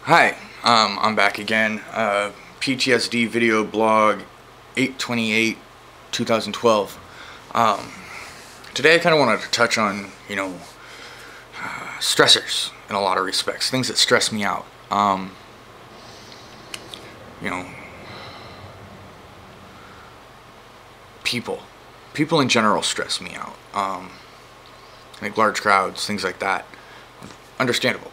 Hi, I'm back again. PTSD video blog 8/28, 2012. Today I kind of wanted to touch on, stressors in a lot of respects, things that stress me out. You know, people in general stress me out. Like large crowds, things like that. Understandable.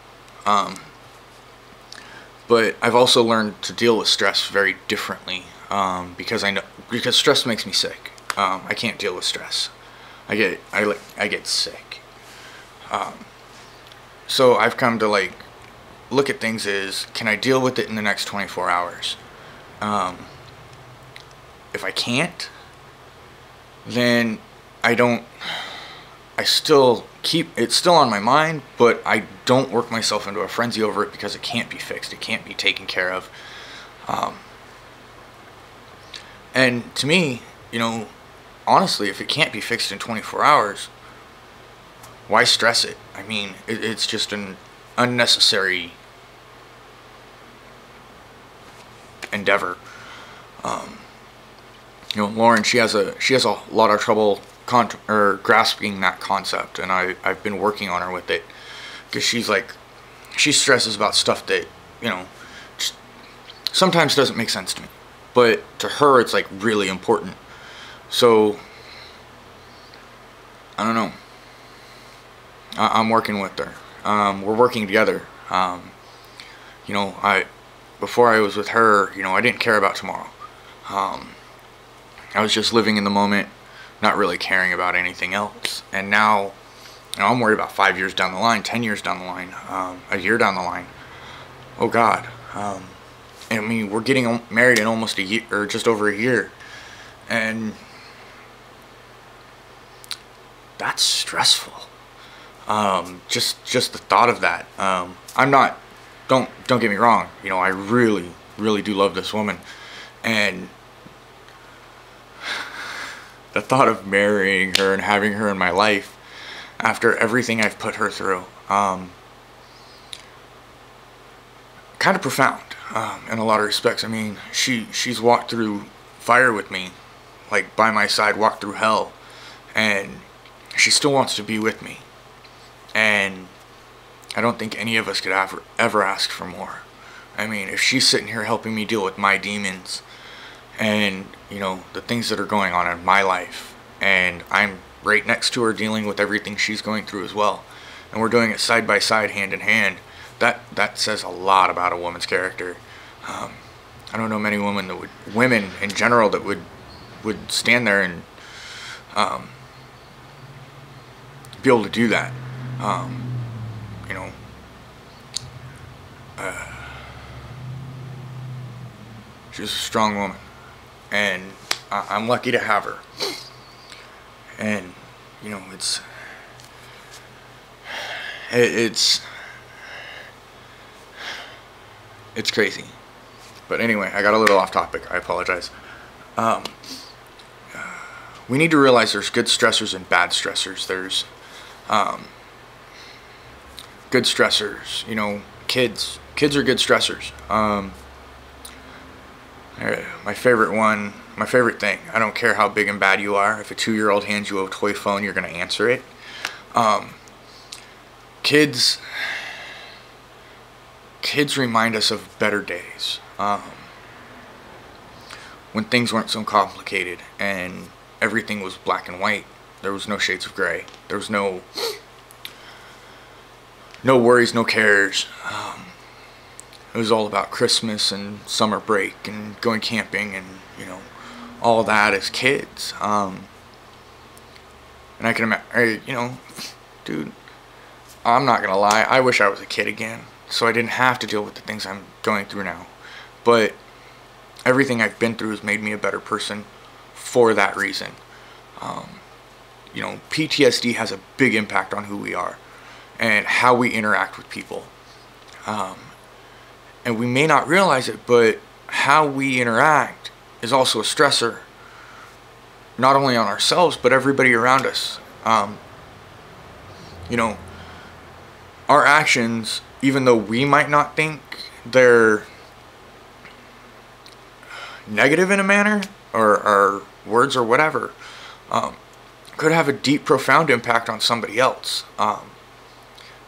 But I've also learned to deal with stress very differently because stress makes me sick. I can't deal with stress. I get sick. So I've come to look at things as, can I deal with it in the next 24 hours? If I can't, then I still it's still on my mind, but I don't work myself into a frenzy over it because it can't be fixed. It can't be taken care of. And to me, honestly, if it can't be fixed in 24 hours, why stress it? I mean, it's just an unnecessary endeavor. Lauren, she has a lot of trouble grasping that concept, and I've been working on her with it, because she stresses about stuff that just sometimes doesn't make sense to me, but to her it's really important. So I don't know. I'm working with her. We're working together. Before I was with her, I didn't care about tomorrow. I was just living in the moment, not really caring about anything else. And now, I'm worried about 5 years down the line, 10 years down the line, a year down the line. Oh God. I mean, we're getting married in almost a year, or just over a year. And that's stressful. Just the thought of that. Don't get me wrong. I really, really do love this woman. And the thought of marrying her and having her in my life after everything I've put her through, kind of profound in a lot of respects. I mean, she's walked through fire with me, by my side, walked through hell, and she still wants to be with me. And I don't think any of us could ever ask for more. I mean, if she's sitting here helping me deal with my demons and the things that are going on in my life, and I'm right next to her dealing with everything she's going through as well, and we're doing it side by side, hand in hand, that says a lot about a woman's character. I don't know many women in general that would stand there and be able to do that. She's a strong woman, and I'm lucky to have her. And it's crazy. But anyway, I got a little off topic. I apologize. We need to realize there's good stressors and bad stressors. There's good stressors. Kids are good stressors. My favorite thing, I don't care how big and bad you are, if a 2-year-old hands you a toy phone, you're going to answer it. Kids remind us of better days, when things weren't so complicated and everything was black and white. There was no shades of gray. There was no worries, no cares. It was all about Christmas and summer break and going camping and, all that as kids. And I can imagine, dude, I'm not going to lie. I wish I was a kid again, so I didn't have to deal with the things I'm going through now. But everything I've been through has made me a better person for that reason. PTSD has a big impact on who we are and how we interact with people. And we may not realize it, but how we interact is also a stressor, not only on ourselves, but everybody around us. Our actions, even though we might not think they're negative in a manner, or words or whatever, could have a deep, profound impact on somebody else,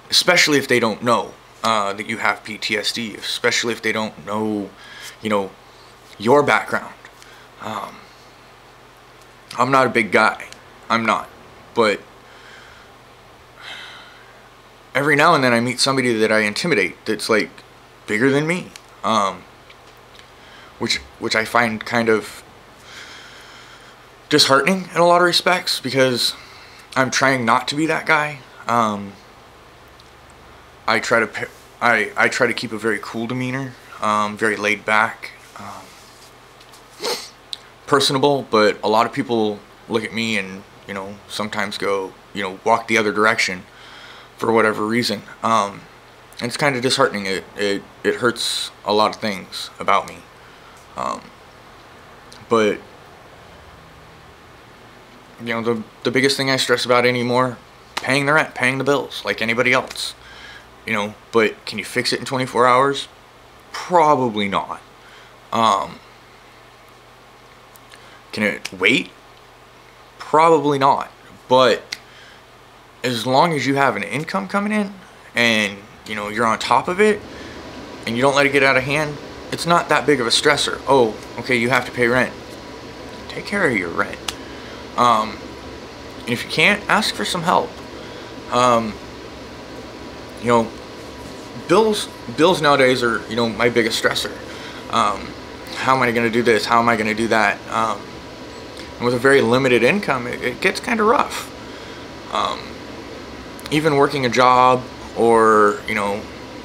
especially if they don't know that you have PTSD, especially if they don't know, your background. I'm not a big guy. I'm not. But every now and then I meet somebody that I intimidate that's like bigger than me, which I find kind of disheartening in a lot of respects, because I'm trying not to be that guy. I try to keep a very cool demeanor, very laid back, personable, but a lot of people look at me and sometimes go walk the other direction for whatever reason. And it's kind of disheartening. It hurts a lot of things about me. But the biggest thing I stress about anymore, paying the rent, paying the bills like anybody else. But can you fix it in 24 hours? Probably not. Can it wait? Probably not. But as long as you have an income coming in and you're on top of it and you don't let it get out of hand, it's not that big of a stressor. Oh, okay, you have to pay rent. Take care of your rent. And if you can't, ask for some help. Bills nowadays are my biggest stressor. How am I going to do this? How am I going to do that? And with a very limited income, it gets kind of rough. Even working a job, or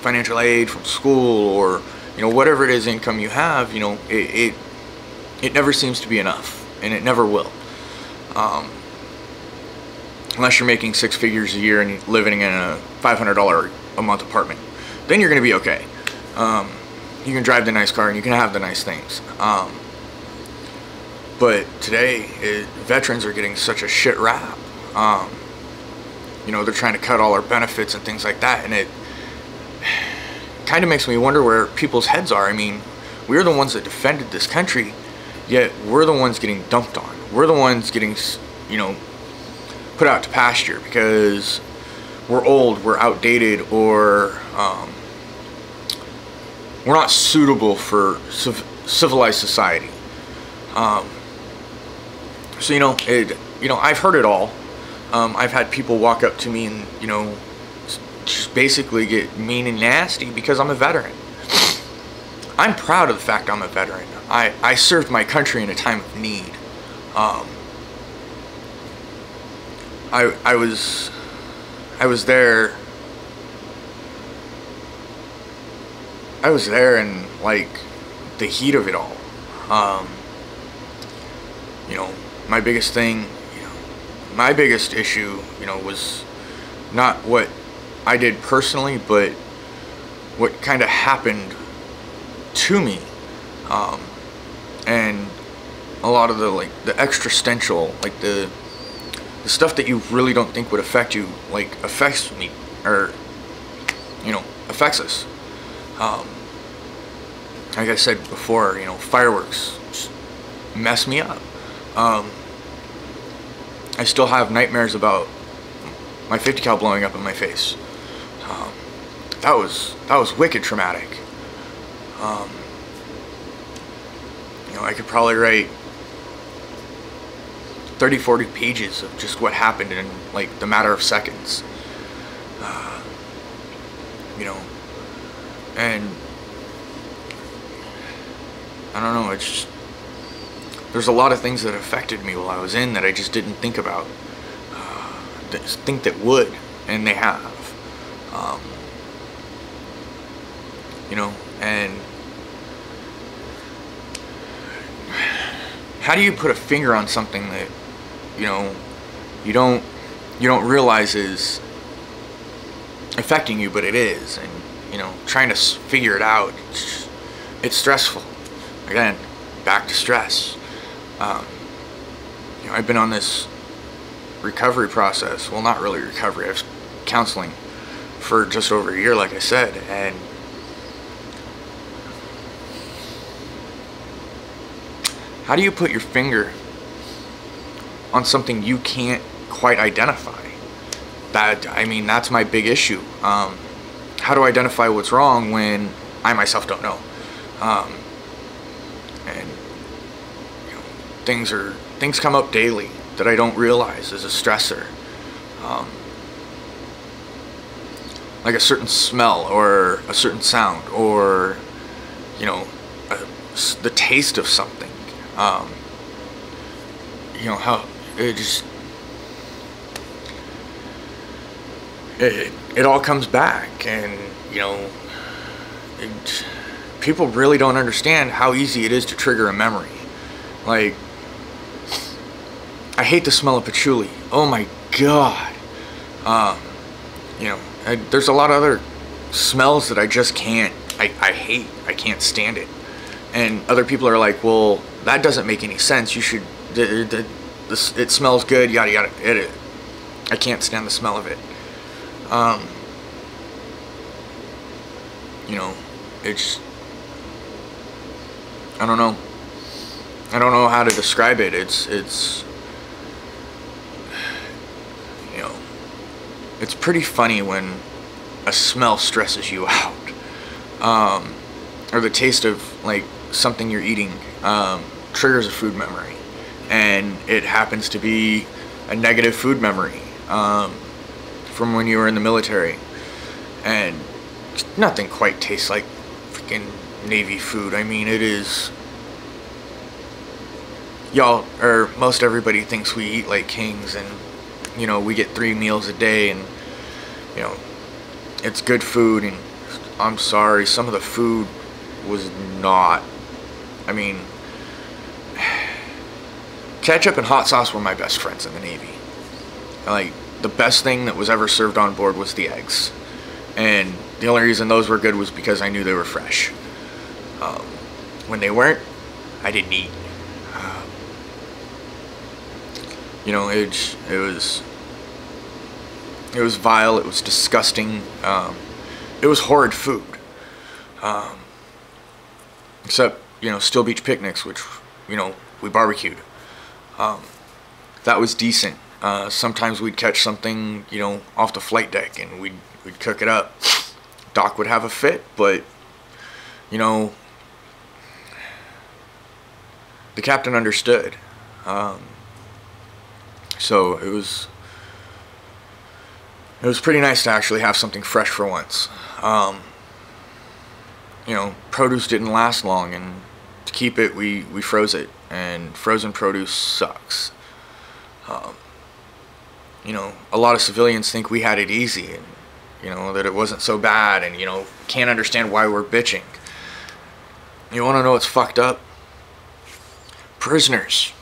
financial aid from school, or whatever it is income you have, it never seems to be enough, and it never will. Unless you're making 6 figures a year and you're living in a $500 a month apartment, then you're going to be okay. You can drive the nice car and you can have the nice things. But today, veterans are getting such a shit rap. They're trying to cut all our benefits and things like that, and it kind of makes me wonder where people's heads are. I mean, we're the ones that defended this country, yet we're the ones getting dumped on. We're the ones getting, put out to pasture because we're old, we're outdated, or we're not suitable for civilized society. So I've heard it all. I've had people walk up to me and just basically get mean and nasty because I'm a veteran. I'm proud of the fact I'm a veteran. I served my country in a time of need. I was there. I was there in like the heat of it all. My biggest thing, my biggest issue, was not what I did personally, but what kind of happened to me, and a lot of the existential, like the stuff that you really don't think would affect you, like affects me, or affects us. Like I said before, fireworks just mess me up. I still have nightmares about my 50 cal blowing up in my face. That was wicked traumatic. I could probably write 30-40 pages of just what happened in like the matter of seconds. And I don't know, it's just, there's a lot of things that affected me while I was in that I just didn't think about, think that would, and they have. And how do you put a finger on something that you don't realize is affecting you, but it is, and trying to figure it out, it's stressful. Again, back to stress. I've been on this recovery process, well, not really recovery, I was counseling for just over a year, like I said, and How do you put your finger on something you can't quite identify? I mean, that's my big issue. How to identify what's wrong when I myself don't know? And you know, things come up daily that I don't realize is a stressor. Like a certain smell or a certain sound, or you know, the taste of something. You know how it just it all comes back, and you know, people really don't understand how easy it is to trigger a memory. Like, I hate the smell of patchouli. Oh my god. You know, there's a lot of other smells that I just can't. I hate. I can't stand it. And other people are like, well, that doesn't make any sense. You should. It smells good. Yada yada. I can't stand the smell of it. You know, it's. I don't know. I don't know how to describe it. It's. You know, it's pretty funny when a smell stresses you out, or the taste of like something you're eating triggers a food memory, and it happens to be a negative food memory from when you were in the military, and nothing quite tastes like freaking Navy food. I mean, it is. Y'all, or most everybody thinks we eat like kings, and you know, we get 3 meals a day, and you know, it's good food. And I'm sorry, some of the food was not. I mean, ketchup and hot sauce were my best friends in the Navy. Like, the best thing that was ever served on board was the eggs, and the only reason those were good was because I knew they were fresh. When they weren't, I didn't eat. You know, it was vile. It was disgusting. It was horrid food. Except, you know, Still Beach picnics, which, you know, we barbecued. That was decent. Sometimes we'd catch something, you know, off the flight deck, and we'd cook it up. Doc would have a fit, but, you know, the captain understood. So it was pretty nice to actually have something fresh for once. You know, produce didn't last long, and to keep it, we froze it, and frozen produce sucks. You know, a lot of civilians think we had it easy, and you know, that it wasn't so bad, and you know, can't understand why we're bitching. You want to know what's fucked up? Prisoners,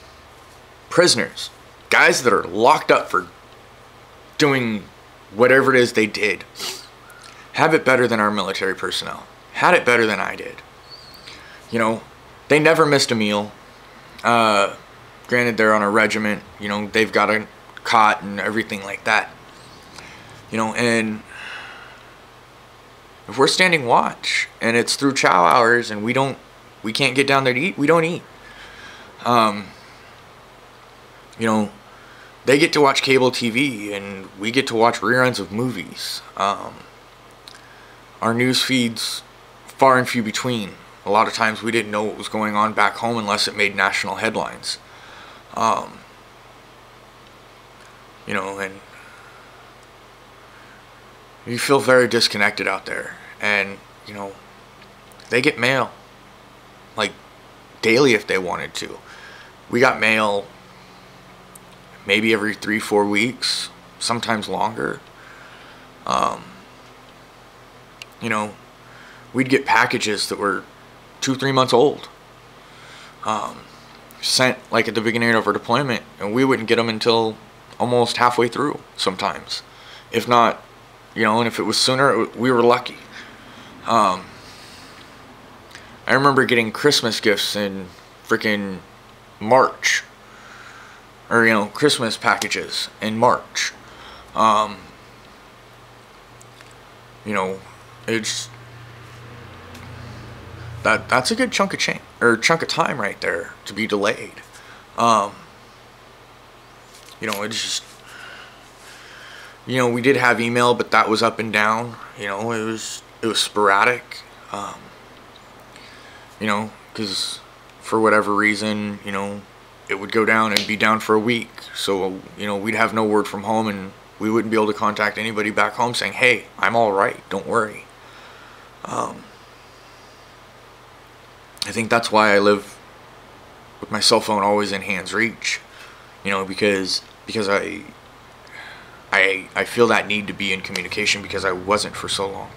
guys that are locked up for doing whatever it is they did, have it better than our military personnel. Had it better than I did. You know, they never missed a meal. Granted, they're on a regiment. You know, they've got a cot and everything like that. You know, and if we're standing watch and it's through chow hours and we can't get down there to eat, we don't eat. You know, they get to watch cable TV and we get to watch reruns of movies. Our news feeds far and few between. A lot of times we didn't know what was going on back home unless it made national headlines. You know, and you feel very disconnected out there. And, you know, they get mail, like, daily if they wanted to. We got mail maybe every 3-4 weeks, sometimes longer. You know, we'd get packages that were 2-3 months old, sent like at the beginning of our deployment, and we wouldn't get them until almost halfway through sometimes, if not, you know, and if it was sooner, we were lucky. I remember getting Christmas gifts in freaking March, or, you know, Christmas packages in March. You know, it's that's a good chunk of chunk of time right there to be delayed. It's just, we did have email, but that was up and down. It was sporadic. Because for whatever reason, it would go down and be down for a week. So, we'd have no word from home, and we wouldn't be able to contact anybody back home saying, hey, I'm all right, don't worry. I think that's why I live with my cell phone always in hand's reach. Because I feel that need to be in communication because I wasn't for so long.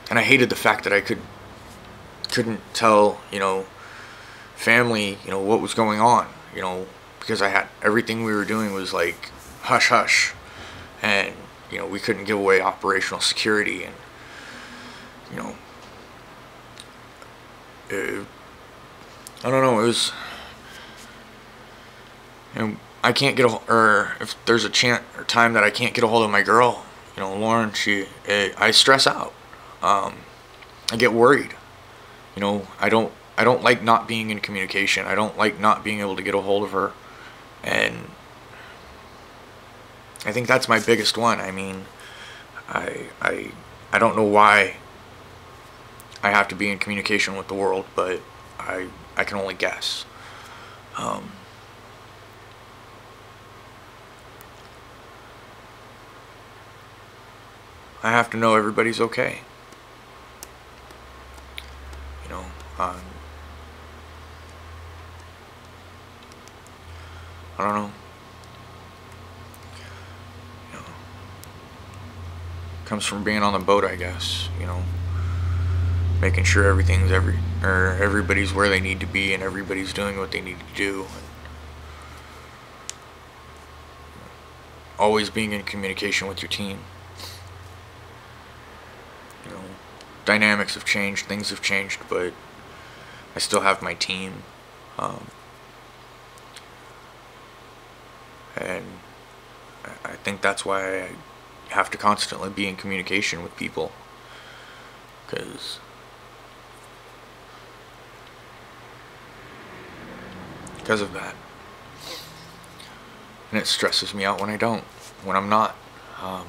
And I hated the fact that I couldn't tell, family, what was going on, because I had everything we were doing was like hush hush, and we couldn't give away operational security, and I don't know, it was, I can't get or if there's a chance or time that I can't get a hold of my girl, Lauren, I stress out. I get worried. I don't like not being in communication. I don't like not being able to get a hold of her. And I think that's my biggest one. I mean, I don't know why I have to be in communication with the world, but I can only guess. I have to know everybody's okay. I don't know. Comes from being on the boat, I guess. Making sure everybody's where they need to be and everybody's doing what they need to do. Always being in communication with your team. Dynamics have changed, things have changed, but I still have my team. And I think that's why I have to constantly be in communication with people, because of that. And it stresses me out when I'm not. I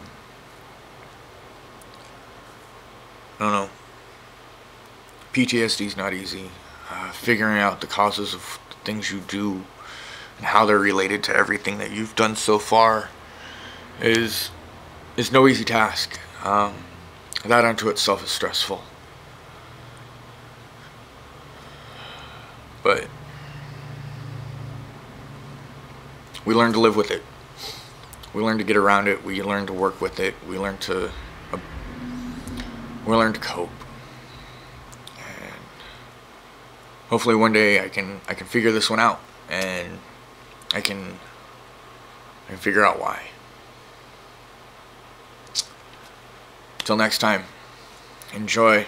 don't know. PTSD is not easy. Figuring out the causes of things you do and how they're related to everything that you've done so far is no easy task. That unto itself is stressful. But we learn to live with it. We learn to get around it. We learn to work with it. We learn to cope. And hopefully one day I can figure this one out, and I can figure out why. Till next time, enjoy.